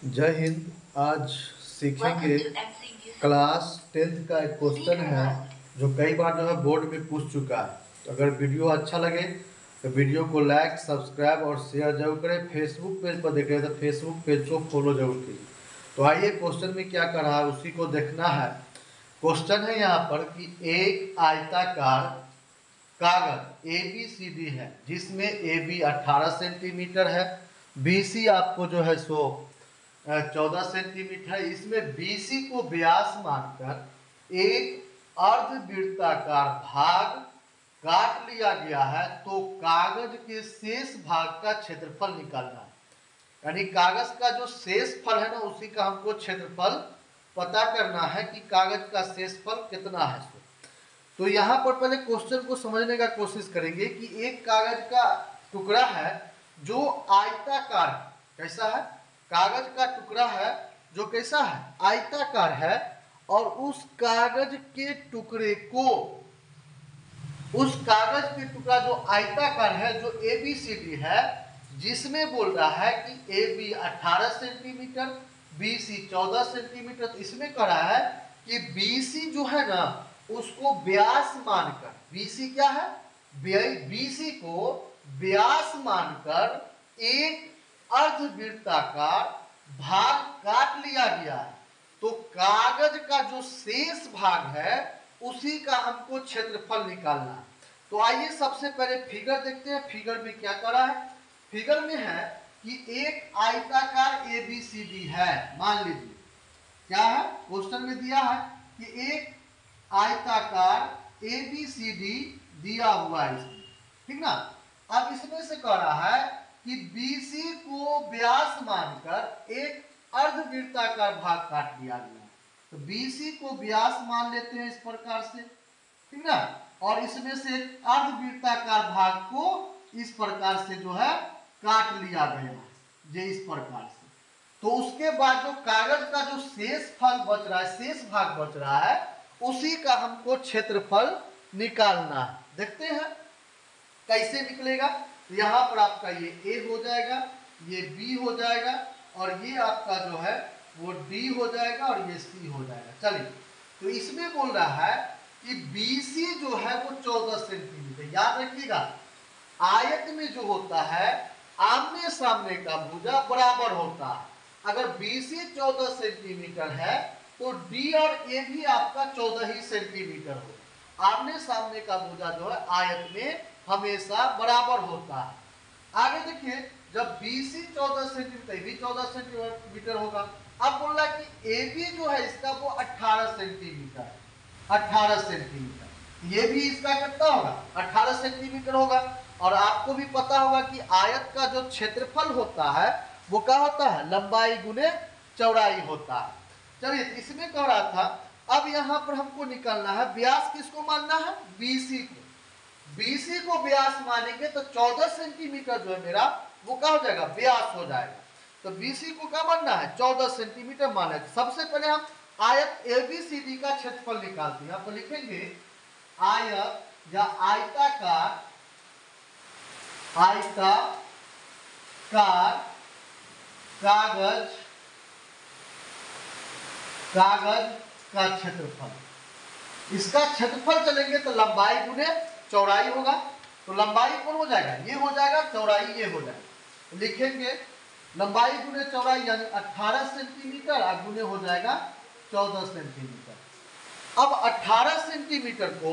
जय हिंद। आज सीखेंगे क्लास 10th का एक क्वेश्चन है जो कई बार जो है बोर्ड में पूछ चुका है। तो अगर वीडियो अच्छा लगे तो वीडियो को लाइक, सब्सक्राइब और शेयर जरूर करें। फेसबुक पेज पर देख रहे हैं तो फेसबुक पेज को फॉलो जरूर कीजिए। तो आइए क्वेश्चन में क्या कर रहा है उसी को देखना है। क्वेश्चन है यहाँ पर कि एक आयताकार कागज ABCD है जिसमें AB 18 सेंटीमीटर है, BC आपको जो है सो 14 सेंटीमीटर। इसमें BC को व्यास मानकर एक अर्धवृत्ताकार भाग काट लिया गया है। तो कागज के शेष भाग का क्षेत्रफल निकालना है। यानी कागज का जो शेष फल है ना उसी का हमको क्षेत्रफल पता करना है कि कागज का शेषफल कितना है। तो यहाँ पर पहले क्वेश्चन को समझने का कोशिश करेंगे कि एक कागज का टुकड़ा है जो आयताकार, कैसा है, कागज का टुकड़ा है जो कैसा है, आयताकार है। और उस कागज के टुकड़े को, उस कागज के टुकड़ा जो आयताकार है जो ABCD है, जिसमें बोल रहा है कि AB 18 सेंटीमीटर, BC 14 सेंटीमीटर। तो इसमें कह रहा है कि BC जो है ना उसको व्यास मानकर, BC क्या है, BC को व्यास मानकर एक अर्धवृत्ताकार भाग काट लिया गया है। तो कागज का जो शेष भाग है उसी का हमको क्षेत्रफल निकालना है। तो आइए सबसे पहले फिगर देखते हैं। फिगर में क्या करा है, फिगर में है कि एक आयताकार ABCD है। मान लीजिए क्या है, क्वेश्चन में दिया है कि एक आयताकार ABCD दिया हुआ है इसमें, ठीक ना। अब इसमें से कह रहा है कि BC को व्यास मानकर एक अर्धवृत्ताकार भाग काट दिया गया। तो BC को व्यास मान लेते हैं इस प्रकार से, ठीक ना। और इसमें से एक अर्धवृत्ताकार भाग को इस प्रकार से जो है काट लिया गया है, ये इस प्रकार से। तो उसके बाद जो कागज का जो शेष फल बच रहा है, शेष भाग बच रहा है, उसी का हमको क्षेत्रफल निकालना है। देखते हैं कैसे निकलेगा। यहाँ पर आपका ये A हो जाएगा, ये B हो जाएगा और ये आपका जो है वो D हो जाएगा और ये C हो जाएगा। चलिए, तो इसमें बोल रहा है कि BC जो है वो 14 सेंटीमीटर। याद रखिएगा, आयत में जो होता है आमने सामने का भुजा बराबर होता है। अगर BC 14 सेंटीमीटर है तो D और A भी आपका 14 ही सेंटीमीटर हो। आमने सामने का भुजा जो है आयत में हमेशा बराबर होता है। आगे देखिए, जब BC 14 सेंटीमीटर, भी 14 सेंटीमीटर होगा। अब बोल रहा है कि AB जो है इसका वो 18 सेंटीमीटर है, 18 सेंटीमीटर। ये भी इसका कितना होगा, 18 सेंटीमीटर होगा। और आपको भी पता होगा कि आयत का जो क्षेत्रफल होता है वो क्या होता है, लंबाई गुने चौड़ाई होता है। चलिए, इसमें कह रहा था अब यहाँ पर हमको निकालना है व्यास किसको मानना है, BC को। BC को व्यास मानेंगे तो 14 सेंटीमीटर जो है मेरा वो क्या हो जाएगा, व्यास हो जाएगा। तो BC को क्या मानना है, 14 सेंटीमीटर माना है। सबसे पहले हम आयत ABCD का क्षेत्रफल निकालते हैं। यहाँ पर लिखेंगे आयत या आयताकार, आयताकार कागज का क्षेत्रफल। इसका क्षेत्रफल चलेंगे तो लंबाई गुने चौड़ाई होगा। तो लंबाई कौन हो जाएगा, ये हो जाएगा, चौड़ाई ये हो जाएगा। तो लिखेंगे लंबाई गुने चौड़ाई यानी 18 सेंटीमीटर और गुने हो जाएगा 14 सेंटीमीटर। अब 18 सेंटीमीटर को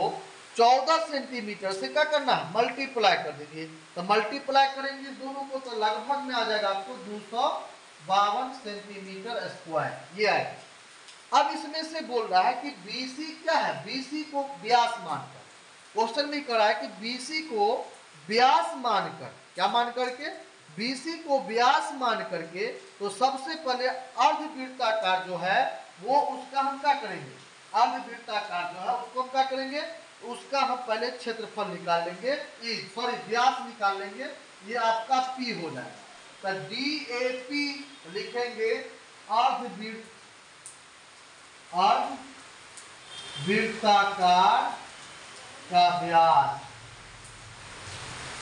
14 सेंटीमीटर से क्या करना है, मल्टीप्लाई कर दीजिए। तो मल्टीप्लाई करेंगे दोनों को तो लगभग में आ जाएगा आपको 252 सेंटीमीटर स्क्वायर, ये आएगा। अब इसमें से बोल रहा है कि BC क्या है, BC को व्यास मानकर, क्वेश्चन में कह रहा है कि BC को व्यास मानकर, क्या मान करके, BC को व्यास मान करके। तो सबसे पहले अर्धवृत्ताकार जो है वो उसका हम क्या करेंगे, अर्धवृत्ताकार जो है उसको हम क्या करेंगे, उसका हम पहले क्षेत्रफल निकाल लेंगे, सॉरी व्यास निकाल लेंगे। ये आपका P हो जाएगा। तो DAP लिखेंगे अर्धवृत्ताकार का व्यास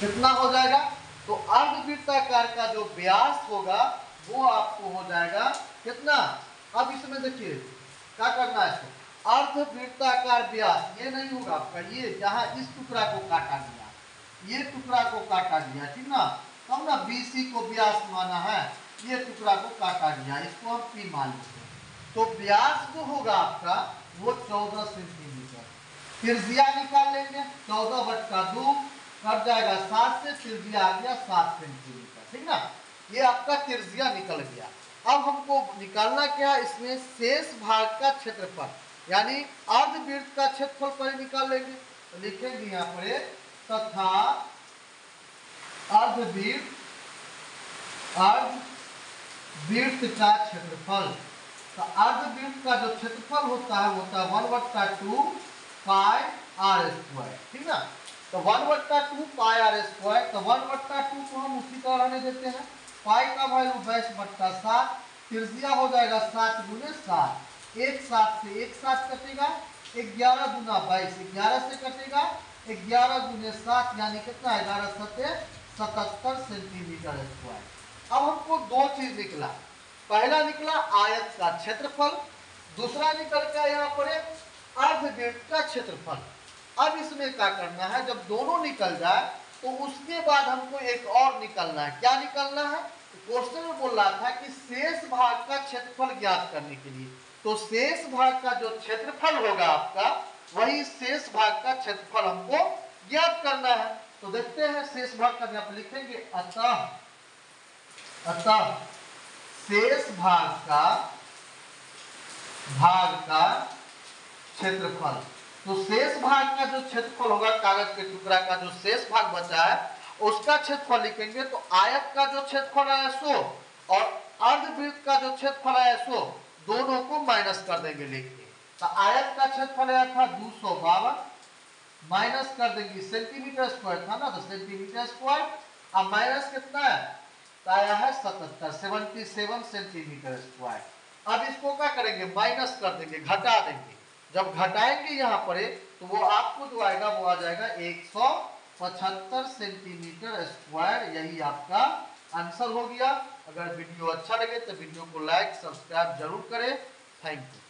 कितना हो जाएगा। तो अर्धवृत्ताकार का जो व्यास होगा वो आपको हो जाएगा कितना। अब इसमें देखिए क्या करना है, इसको अर्धवृत्ताकार व्यास, ये नहीं होगा आपका, ये जहां इस टुकड़ा को काटा गया, ये टुकड़ा को काटा गया, ठीक ना, तब ना BC को व्यास माना है, ये टुकड़ा को काटा गया, इसको हम P मान लेते हैं। तो व्यास जो होगा आपका वो 14 सेंटीमीटर। त्रिज्या निकाल लेंगे, 14/2 कट जाएगा 7 से, त्रिज्या आ गया 7 सेंटीमीटर, ठीक ना। ये आपका त्रिज्या निकल गया। अब हमको निकालना क्या, इसमें शेष भाग का क्षेत्रफल, यानी अर्धवृत्त का क्षेत्रफल पहले निकाल लेंगे। तो लिखेंगे यहाँ पर तथा अर्धवृत्त का क्षेत्रफल। तो अर्धवृत्त का जो क्षेत्रफल होता है 1/2 पाई आर स्क्वायर, ठीक ना। तो 1/2 पाई आर स्क्वायर, तो 1/2 को हम उसी तरह रहने देते हैं, पाई का वैल्यू 22/7, त्रिज्या हो जाएगा 7 × 7, एक 7 से एक 7 कटेगा, 11 दूना 22, 11 से कटेगा 11 × 7 यानी कितना, 11×7 77 सेंटीमीटर स्क्वायर। अब हमको दो चीज निकला, पहला निकला आयत का क्षेत्रफल, दूसरा निकल गया यहाँ पर अर्धवृत्त का क्षेत्रफल। अब इसमें क्या करना है, जब दोनों निकल जाए तो उसके बाद हमको एक और निकलना है। क्या निकलना है, क्वेश्चन में बोल रहा था कि शेष भाग का क्षेत्रफल ज्ञात करने के लिए, तो शेष भाग का जो क्षेत्रफल होगा आपका, वही शेष भाग का क्षेत्रफल हमको ज्ञात करना है। तो देखते हैं शेष भाग का, यहाँ पर लिखेंगे अतः शेष भाग का क्षेत्रफल। तो शेष भाग का जो क्षेत्रफल होगा, कागज के टुकड़ा का जो शेष भाग बचा है उसका क्षेत्रफल लिखेंगे। तो आयत का जो क्षेत्रफल है 100 और अर्धवृत्त का जो क्षेत्रफल है 100, दोनों को माइनस कर देंगे लिख के। तो आयत का क्षेत्रफल आया था 252, माइनस कर देंगे, सेंटीमीटर स्क्वायर था ना, तो सेंटीमीटर स्क्वायर, अब माइनस कितना है, तो आया है 77 सेंटीमीटर स्क्वायर। अब इसको क्या करेंगे, माइनस कर देंगे, घटा देंगे। जब घटाएंगे यहाँ पर तो वो आपको जो आएगा वो आ जाएगा 175 सेंटीमीटर स्क्वायर। यही आपका आंसर हो गया। अगर वीडियो अच्छा लगे तो वीडियो को लाइक सब्सक्राइब जरूर करें। Thank you.